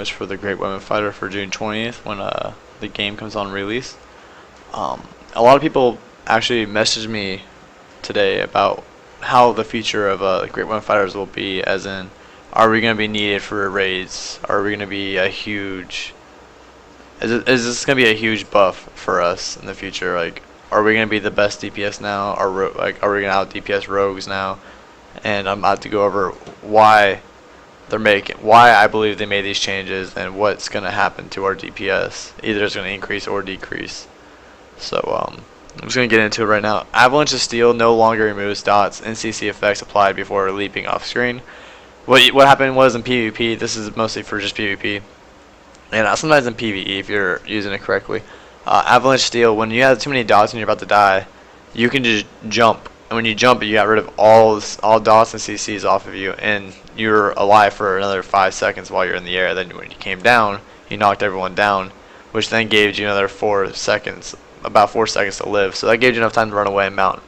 much for the Great Women Fighter for June 20th when the game comes on release. A lot of people actually messaged me today about how the future of Great Women Fighters will be, as in, are we going to be needed for raids? Are we going to be a huge... Is this going to be a huge buff for us in the future? Like, are we going to be the best DPS now? Are we going to out DPS rogues now? And I'm about to go over why I believe they made these changes and what's going to happen to our DPS. Either it's going to increase or decrease. So I'm just going to get into it right now. Avalanche of Steel no longer removes dots and CC effects applied before leaping off screen. What happened was in PvP, this is mostly for just PvP, and sometimes in PvE if you're using it correctly. Avalanche Steel, when you have too many dots and you're about to die, you can just jump. And when you jump, you got rid of all dots and CCs off of you, and you're alive for another 5 seconds while you're in the air. Then when you came down, you knocked everyone down, which then gave you another 4 seconds, about 4 seconds to live. So that gave you enough time to run away and mount.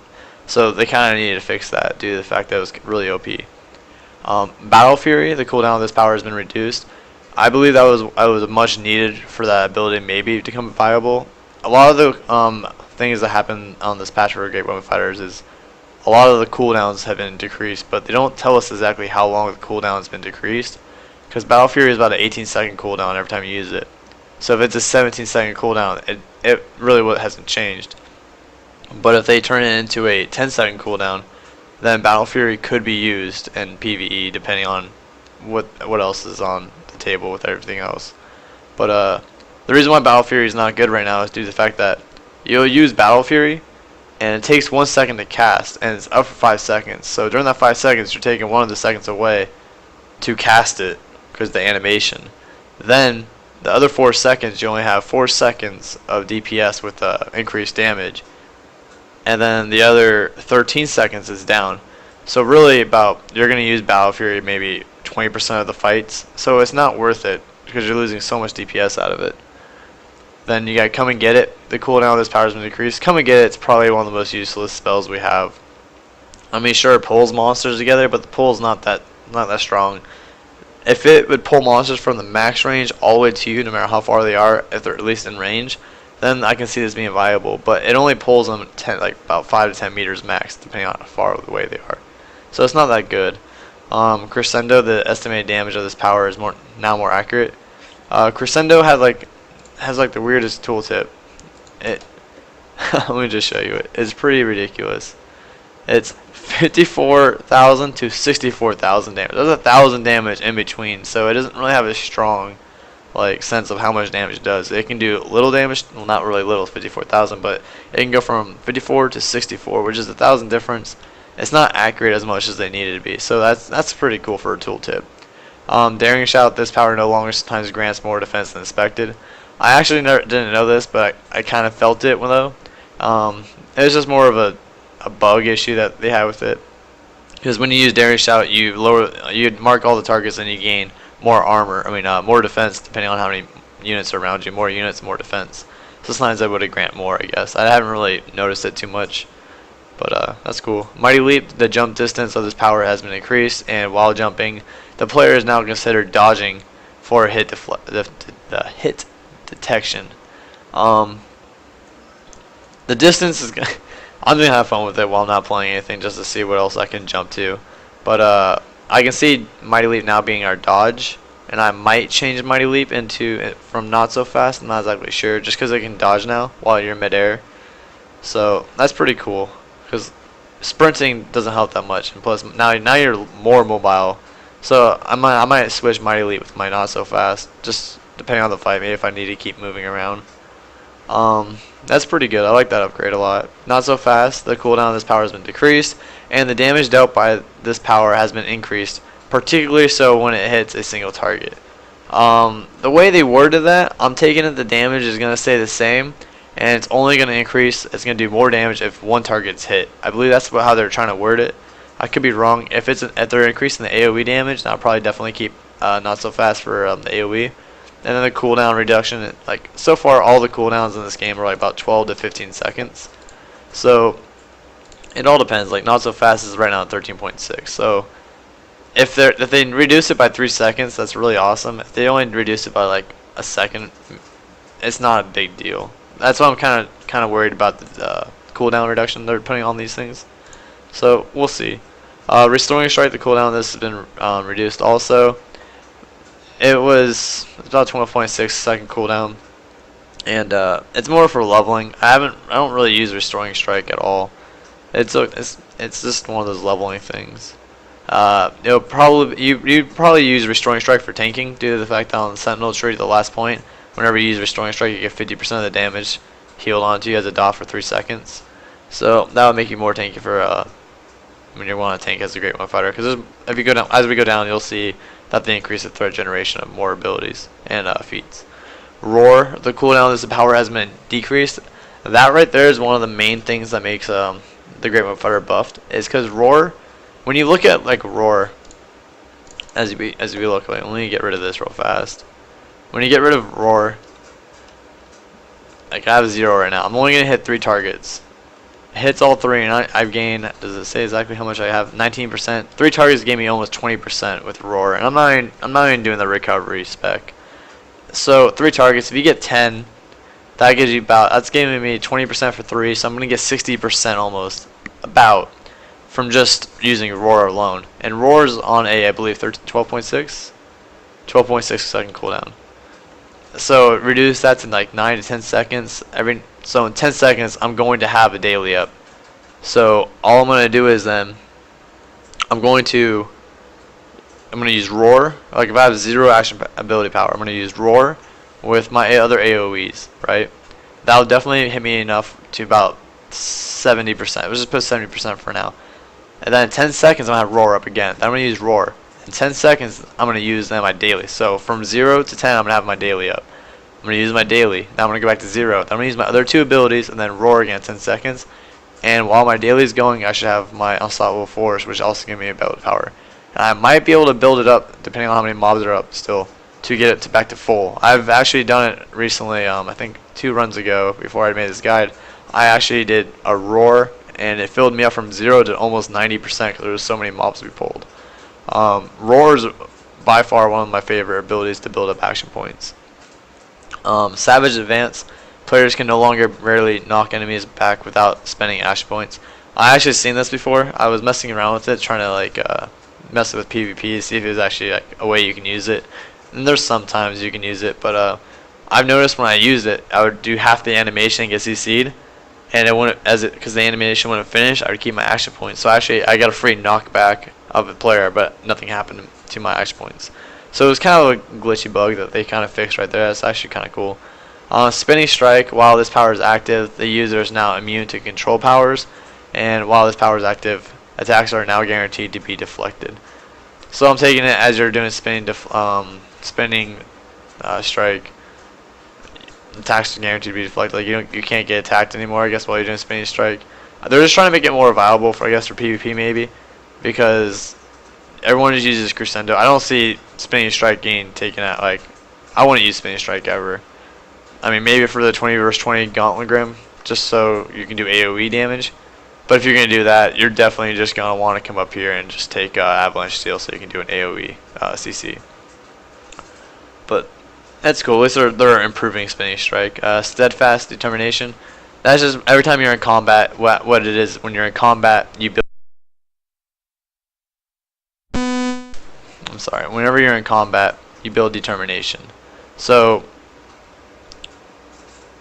So they kind of needed to fix that due to the fact that it was really OP. Battle Fury, the cooldown of this power has been reduced. I believe that was much needed for that ability maybe to become viable. A lot of the things that happen on this patch for Great Women Fighters is a lot of the cooldowns have been decreased, but they don't tell us exactly how long the cooldown has been decreased, because Battle Fury is about an 18-second cooldown every time you use it. So if it's a 17-second cooldown, it really hasn't changed. But if they turn it into a 10-second cooldown, then Battle Fury could be used in PvE depending on what else is on the table with everything else. But the reason why Battle Fury is not good right now is due to the fact that you'll use Battle Fury and it takes 1 second to cast, and it's up for 5 seconds. So during that 5 seconds, you're taking 1 of the seconds away to cast it because of the animation. Then the other 4 seconds, you only have 4 seconds of DPS with increased damage, and then the other 13 seconds is down. So really, you're going to use Battle Fury maybe 20% of the fights. So it's not worth it because you're losing so much DPS out of it. Then you got Come and Get It. The cooldown of this power has been decreased. Come and Get It, it's probably one of the most useless spells we have. I mean, sure, it pulls monsters together, but the pull is not that strong. If it would pull monsters from the max range all the way to you, no matter how far they are, if they're at least in range, then I can see this being viable. But it only pulls them about 5 to 10 meters max, depending on how far away they are. So it's not that good. Crescendo, the estimated damage of this power is now more accurate. Crescendo has the weirdest tooltip. Let me just show you it. It's pretty ridiculous. It's 54,000 to 64,000 damage. There's 1,000 damage in between, so it doesn't really have a strong sense of how much damage it does. It can do little damage, well, not really little, 54,000, but it can go from 54 to 64, which is 1,000 difference. It's not accurate as much as they need it to be, so that's pretty cool for a tooltip. Daring Shout, this power no longer sometimes grants more defense than expected. I actually didn't know this, but I kind of felt it though. It was just more of a bug issue that they had with it, because when you use Daring Shout, you'd mark all the targets and you gain more armor. More defense depending on how many units are around you. More units, more defense. So sometimes I would have grant more, I guess. I haven't really noticed it too much, but that's cool. Mighty Leap, the jump distance of this power has been increased, and while jumping, the player is now considered dodging for hit hit detection. The distance is I'm gonna have fun with it while not playing anything, just to see what else I can jump to. But I can see Mighty Leap now being our dodge, and I might change Mighty Leap from not so fast. I'm not exactly sure, just because it can dodge now while you're midair. So that's pretty cool, because sprinting doesn't help that much, and plus now you're more mobile. So I might switch Mighty Leap with my not so fast, just depending on the fight, maybe if I need to keep moving around. That's pretty good. I like that upgrade a lot. Not so fast, the cooldown of this power has been decreased, and the damage dealt by this power has been increased, particularly so when it hits a single target. The way they worded that, I'm taking it the damage is going to stay the same, and it's only going to increase, it's going to do more damage if one target's hit. I believe that's how they're trying to word it. I could be wrong. If they're increasing the AoE damage, then I'll probably definitely keep not so fast for the AoE. And then the cooldown reduction, so far all the cooldowns in this game are about 12 to 15 seconds. So it all depends. Not so fast is right now at 13.6. So if they reduce it by 3 seconds, that's really awesome. If they only reduce it by like a second, it's not a big deal. That's why I'm kind of worried about the cooldown reduction they're putting on these things. So we'll see. Restoring strike, the cooldown of this has been reduced also. It's about 12.6 second cooldown, and it's more for leveling. I don't really use restoring strike at all. It's just one of those leveling things. You'd probably use restoring strike for tanking due to the fact that on the sentinel tree, the last point, whenever you use restoring strike, you get 50% of the damage healed onto you as a dot for 3 seconds. So that would make you more tanky for when you want to tank as a Great One Fighter. Because if you go down, as we go down, you'll see that they increase the threat generation of more abilities and feats. Roar, the cooldown of this power has been decreased. That right there is one of the main things that makes the Great One Fighter buffed. Is because Roar, when you look at like Roar, as we look, like, let me get rid of this real fast. When you get rid of Roar, like I have 0 right now. I'm only gonna hit 3 targets. It hits all 3, and I've gained. Does it say exactly how much I have? 19%. 3 targets gave me almost 20% with Roar, and I'm not even doing the recovery spec. So 3 targets. If you get 10, that gives you that's giving me 20% for 3. So I'm gonna get 60% almost from just using Roar alone. And Roar's on I believe 12.6 second cooldown. So reduce that to like 9 to 10 seconds. So in 10 seconds, I'm going to have a daily up. So all I'm going to do is then I'm going to use Roar. Like if I have 0 action ability power, I'm going to use Roar with my other AoEs, right? That'll definitely hit me enough to about 70%. Let's just put 70% for now. And then in 10 seconds, I'm going to have Roar up again. Then I'm going to use Roar. In 10 seconds, I'm going to use then my daily. So from 0 to 10, I'm going to have my daily up. I'm going to use my daily. Now I'm going to go back to 0. Then I'm going to use my other 2 abilities and then Roar again in 10 seconds. And while my daily is going, I should have my Unstoppable Force, which also gives me ability power. And I might be able to build it up, depending on how many mobs are up still, to get it back to full. I've actually done it recently, I think 2 runs ago, before I made this guide. I actually did a Roar, and it filled me up from 0 to almost 90% because there was so many mobs to be pulled. Roar is by far one of my favorite abilities to build up action points. Savage Advance, players can no longer rarely knock enemies back without spending action points. I actually seen this before. I was messing around with it, trying to like mess with PvP to see if it was actually like a way you can use it. And there's sometimes you can use it, but I've noticed when I used it, I would do half the animation and get CC'd, and it wouldn't, because the animation wouldn't finish, I would keep my action points. So actually, I got a free knockback of a player, but nothing happened to my action points. So it was kind of a glitchy bug that they kind of fixed right there. That's actually kind of cool. Spinning Strike, while this power is active, the user is now immune to control powers, and while this power is active, attacks are now guaranteed to be deflected. So I'm taking it as you're doing spinning strike, attacks are guaranteed to be deflected. Like you can't get attacked anymore, I guess, while you're doing spinning strike. They're just trying to make it more viable for, I guess, for PvP maybe, because everyone just uses Crescendo. I don't see spinning strike getting taken out. Like, I wouldn't use spinning strike ever. I mean, maybe for the 20 versus 20 Gauntlet Grim, just so you can do AoE damage. But if you're going to do that, you're definitely just going to want to come up here and just take Avalanche Steel so you can do an AoE CC. But that's cool. At least they're improving spinning strike. Steadfast Determination. That's just every time you're in combat, what it is when you're in combat, you build. I'm sorry. Whenever you're in combat, you build determination. So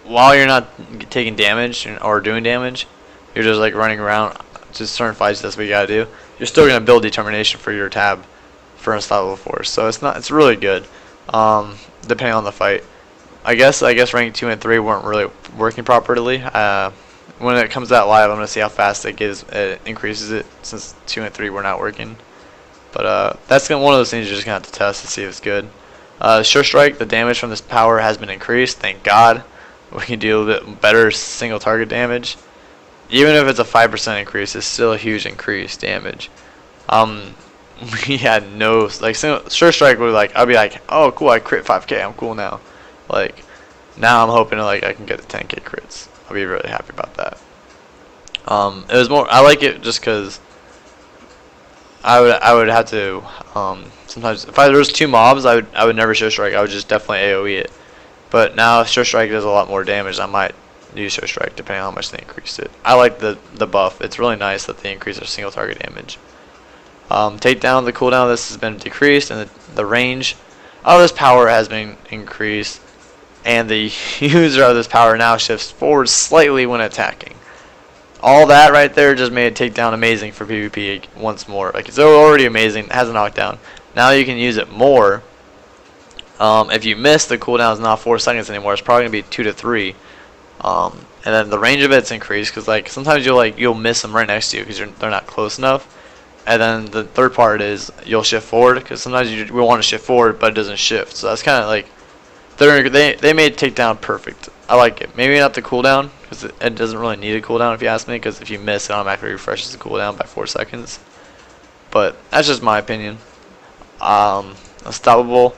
while you're not taking damage or doing damage, you're just like running around. Just certain fights, that's what you gotta do. You're still gonna build determination for your tab for Unstoppable Force. So it's really good. Depending on the fight. I guess rank 2 and 3 weren't really working properly. When it comes out live, I'm gonna see how fast it increases it, since 2 and 3 were not working. But that's one of those things you're just gonna have to test to see if it's good. Sure Strike, the damage from this power has been increased. Thank God. We can do a bit better single target damage. Even if it's a 5% increase, it's still a huge increase damage. We had no, like, Sure Strike would, like, I'd be like, oh cool, I crit 5k, I'm cool now. Like, now I'm hoping like I can get the 10k crits. I'll be really happy about that. It was more, I like it just because I would have to sometimes if there was two mobs, I would never Sure Strike. I would just definitely AoE it. But now Sure Strike does a lot more damage. I might use Sure Strike depending on how much they increased it. I like the buff. It's really nice that they increase their single target damage. Takedown, the cooldown of this has been decreased, and the range of this power has been increased, and the user of this power now shifts forward slightly when attacking. All that right there just made takedown amazing for PvP once more. Like, it's already amazing, it has a knockdown. Now you can use it more. If you miss, the cooldown is not 4 seconds anymore. It's probably gonna be 2 to 3. And then the range of it's increased because like sometimes you'll miss them right next to you because they're not close enough. And then the third part is you'll shift forward because sometimes we want to shift forward but it doesn't shift. So that's kind of like they made takedown perfect. I like it. Maybe not the cooldown because it doesn't really need a cooldown if you ask me, because if you miss it automatically refreshes the cooldown by 4 seconds. But that's just my opinion. Unstoppable.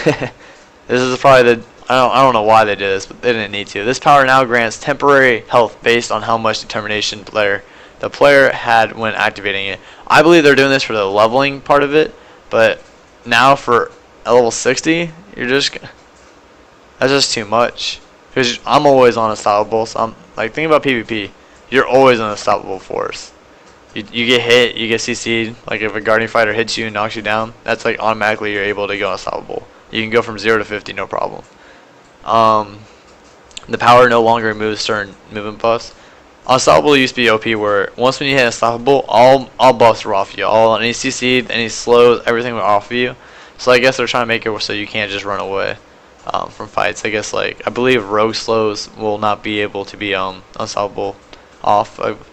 This is probably the I don't know why they did this, but they didn't need to. This power now grants temporary health based on how much determination the player had when activating it. I believe they're doing this for the leveling part of it, but now for a level 60, that's just too much. Because I'm always on unstoppable, so I'm like, think about PvP. You're always an unstoppable force. You get hit, you get CC'd. Like if a guardian fighter hits you and knocks you down, that's like automatically you're able to go unstoppable. You can go from 0 to 50 no problem. The power no longer removes certain movement buffs. Unstoppable used to be OP, where once when you hit unstoppable, all buffs were off you. Any CC, any slows, everything were off of you. So I guess they're trying to make it so you can't just run away from fights. I guess I believe rogue slows will not be able to be unstoppable off of.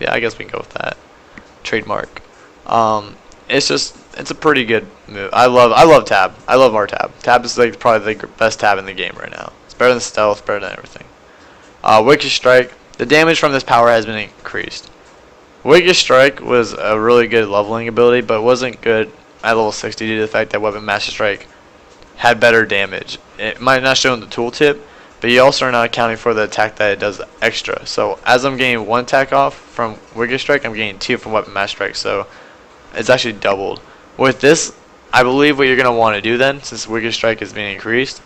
Yeah, I guess we can go with that. Trademark. It's a pretty good move. I love tab. I love our tab. Tab is like probably the best tab in the game right now. It's better than stealth, better than everything. Wicked Strike. The damage from this power has been increased. Wicked Strike was a really good leveling ability, but wasn't good at level 60 due to the fact that Weapon Master Strike had better damage. It might not show in the tooltip, but you also are not accounting for the attack that it does extra. So as I'm getting 1 attack off from Wicked Strike, I'm getting 2 from Weapon Master Strike. So it's actually doubled. With this, I believe what you're going to want to do then, since Wicked Strike is being increased,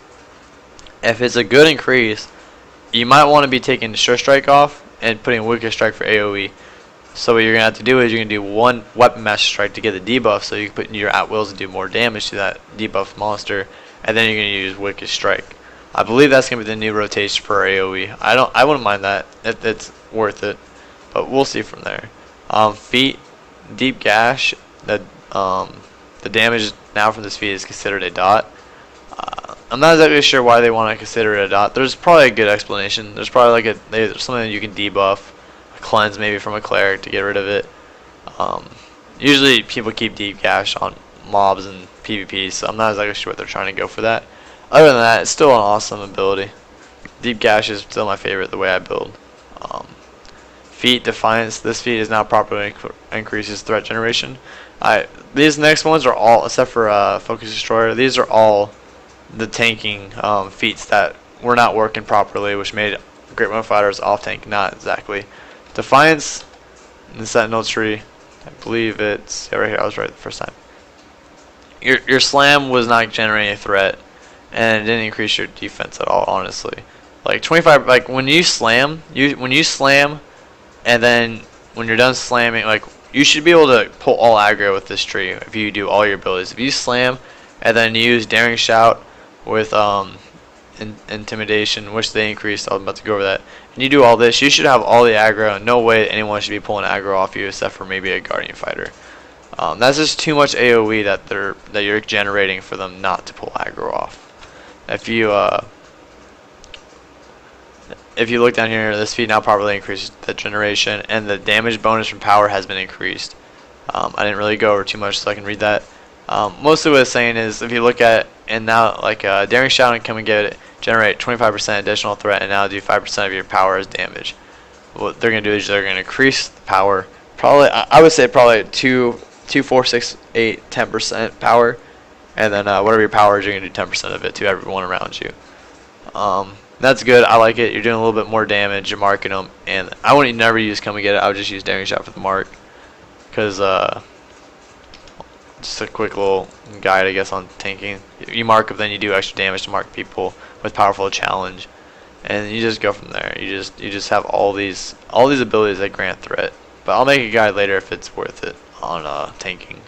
if it's a good increase, you might want to be taking Sure Strike off and putting Wicked Strike for AoE. So what you're going to have to do is you're going to do 1 Weapon Master Strike to get the debuff, so you can put in your at-wills and do more damage to that debuffed monster, and then you're going to use Wicked Strike. I believe that's going to be the new rotation for AoE. I wouldn't mind that. It's worth it, but we'll see from there. Feat, Deep Gash, the damage now from this feat is considered a dot. I'm not exactly sure why they want to consider it a dot. There's probably a good explanation. There's probably there's something you can debuff, a cleanse maybe from a cleric to get rid of it. Usually people keep Deep Gash on mobs and PvP, so I'm not exactly sure what they're trying to go for that. Other than that, it's still an awesome ability. Deep Gash is still my favorite the way I build. Feat Defiance. This feat is now properly increases threat generation. These next ones are all, except for Focus Destroyer, these are all the tanking feats that were not working properly, which made Great One Fighters off tank. Not exactly. Defiance in the Sentinel tree, I believe it's right here. I was right the first time. Your slam was not generating a threat, and it didn't increase your defense at all. Honestly, like 25, like when you slam, and then when you're done slamming, like you should be able to pull all aggro with this tree if you do all your abilities. If you slam and then use Daring Shout with Intimidation, which they increased, I'm about to go over that, and you do all this, you should have all the aggro. No way anyone should be pulling aggro off you except for maybe a Guardian Fighter. That's just too much AoE that you're generating for them not to pull aggro off. If you look down here, this feat now properly increases the generation, and the damage bonus from power has been increased. I didn't really go over too much, so I can read that. Mostly what it's saying is, if you look at, and now like Daring Shout and Come and Get It, generate 25% additional threat, and now do 5% of your power as damage. What they're going to do is they're going to increase the power. Probably, I would say probably 2, 4, 6, 8, 10% power, and then whatever your power is, you're going to do 10% of it to everyone around you. That's good. I like it. You're doing a little bit more damage. You're marking them, and I wouldn't never use Come and Get It. I would just use Daring Shot for the mark, because just a quick little guide, I guess, on tanking. You mark up, then you do extra damage to mark people with powerful challenge, and you just go from there. You just have all these abilities that grant threat. But I'll make a guide later if it's worth it on tanking.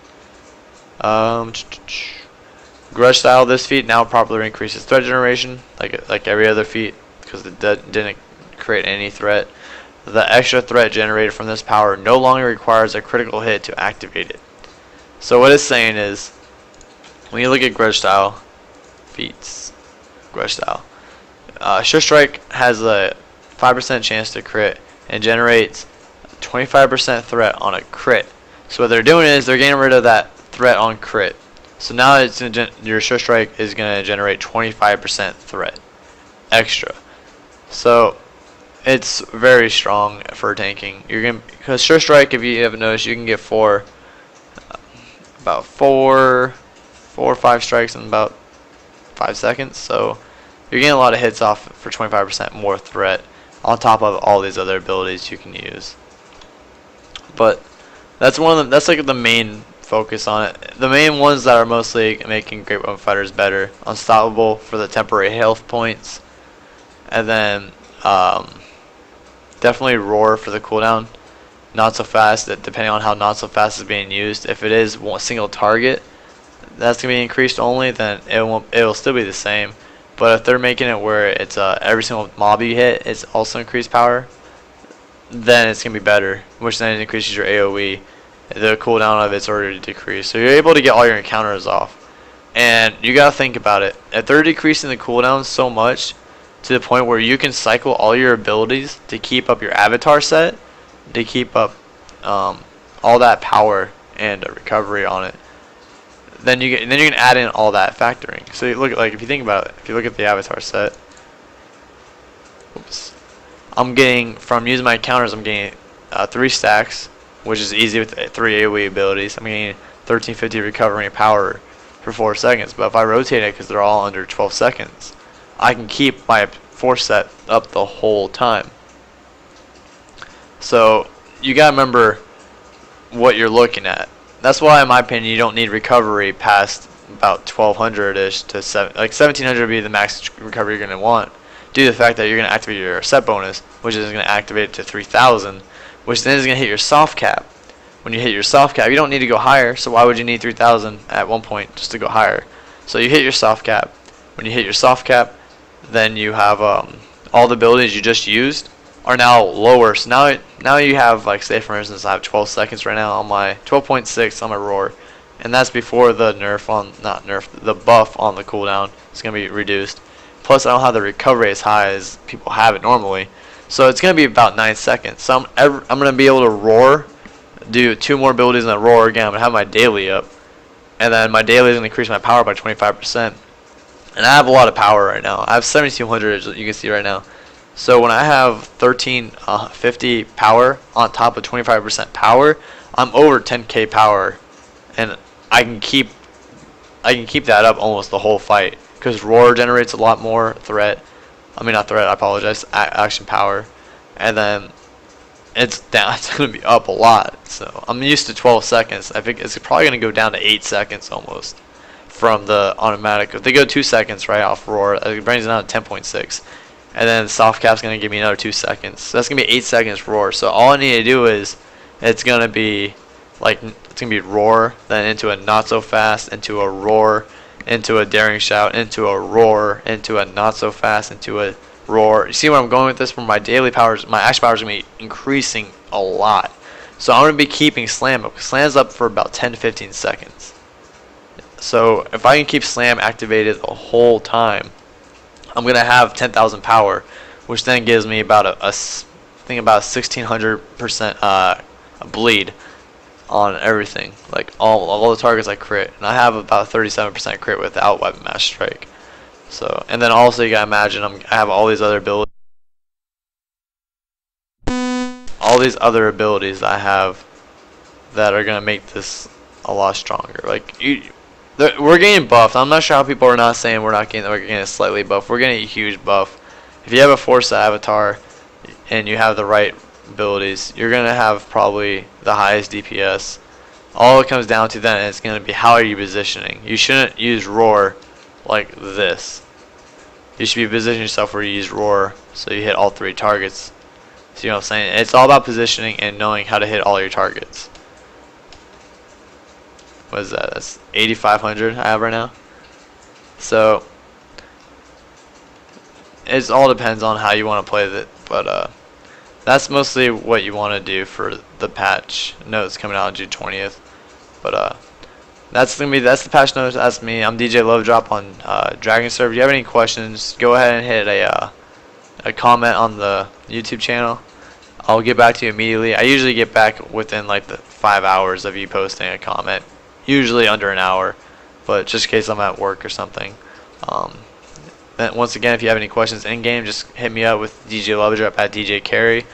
Grudge style. This feat now properly increases threat generation, like every other feat, because it didn't create any threat. The extra threat generated from this power no longer requires a critical hit to activate it. So what it's saying is, when you look at grudge style feats, grudge style, Sure Strike has a 5% chance to crit and generates 25% threat on a crit. So what they're doing is they're getting rid of that threat on crit. So now your Sure Strike is going to generate 25% threat extra. So it's very strong for tanking. Because Sure Strike, if you haven't noticed, you can get about four or five strikes in about 5 seconds. So you're getting a lot of hits off for 25% more threat on top of all these other abilities you can use. But that's like the main focus on it. The main ones that are mostly making Great Weapon Fighters better: Unstoppable for the temporary health points, and then definitely Roar for the cooldown. Not so fast, depending on how not so fast is being used. If it is one single target that's gonna be increased only, then it'll still be the same. But if they're making it where it's every single mob you hit is also increased power, then it's gonna be better, which then increases your AoE. The cooldown of it's already decreased, so you're able to get all your encounters off. And you gotta think about it. If they're decreasing the cooldown so much to the point where you can cycle all your abilities to keep up your avatar set, to keep up all that power and recovery on it, then you can add in all that factoring. So you look at, if you think about it, if you look at the avatar set, oops, I'm getting, from using my encounters, I'm getting 3 stacks, which is easy with 3 AoE abilities. I'm getting 1350 recovery power for 4 seconds. But if I rotate it, because they're all under 12 seconds, I can keep my force set up the whole time. So you gotta remember what you're looking at. That's why, in my opinion, you don't need recovery past about 1200-ish to 1700 would be the max recovery you're gonna want, due to the fact that you're gonna activate your set bonus, which is gonna activate it to 3000, which then is gonna hit your soft cap. When you hit your soft cap, you don't need to go higher. So why would you need 3000 at one point just to go higher? So you hit your soft cap. When you hit your soft cap, then you have all the abilities you just used are now lower. So now you have, like, say for instance, I have 12 seconds right now on my 12.6 on my Roar, and that's before the the buff on the cooldown is gonna be reduced. Plus, I don't have the recovery as high as people have it normally, so it's gonna be about 9 seconds. So I'm gonna be able to Roar, do 2 more abilities in the Roar again. I'm gonna have my daily up, and then my daily is gonna increase my power by 25%. And I have a lot of power right now. I have 7200, as you can see right now. So when I have 1350 power on top of 25% power, I'm over 10k power, and I can keep that up almost the whole fight, because Roar generates a lot more threat. I mean, not threat, I apologize, action power, and then it's gonna be up a lot. So I'm used to 12 seconds. I think it's probably gonna go down to 8 seconds almost from the automatic. If they go 2 seconds right off Roar, it brings it down to 10.6. And then soft cap's gonna give me another 2 seconds. So that's gonna be 8 seconds Roar. So all I need to do is, it's gonna be Roar, then into a not so fast, into a Roar, into a daring shout, into a Roar, into a not so fast, into a Roar. You see where I'm going with this? From my daily powers, my action powers are gonna be increasing a lot. So I'm gonna be keeping Slam up. Slam's up for about 10 to 15 seconds. So if I can keep Slam activated the whole time, I'm gonna have 10,000 power, which then gives me about I think about 1600% bleed on everything, like all the targets I crit, and I have about 37% crit without Weapon Master Strike. So, and then also you gotta imagine I have all these other abilities, that I have that are gonna make this a lot stronger. Like we're getting buffed. I'm not sure how people are not saying we're getting a slightly buff. We're getting a huge buff. If you have a Force avatar and you have the right abilities, you're gonna have probably the highest DPS. All it comes down to then is gonna be how are you positioning. You shouldn't use roar like this. You should be positioning yourself where you use roar so you hit all 3 targets. So you know what I'm saying? It's all about positioning and knowing how to hit all your targets. What is that? That's 8,500 I have right now. So it all depends on how you want to play it, but that's mostly what you want to do for the patch notes coming out on June 20th. But that's the patch notes. That's me. I'm DJ Lovedrop on Dragon Server. If you have any questions, go ahead and hit a comment on the YouTube channel. I'll get back to you immediately. I usually get back within like the 5 hours of you posting a comment. Usually under an hour, but just in case I'm at work or something. Then once again, if you have any questions in game, just hit me up with DJ Lovedrop at DJ Carry.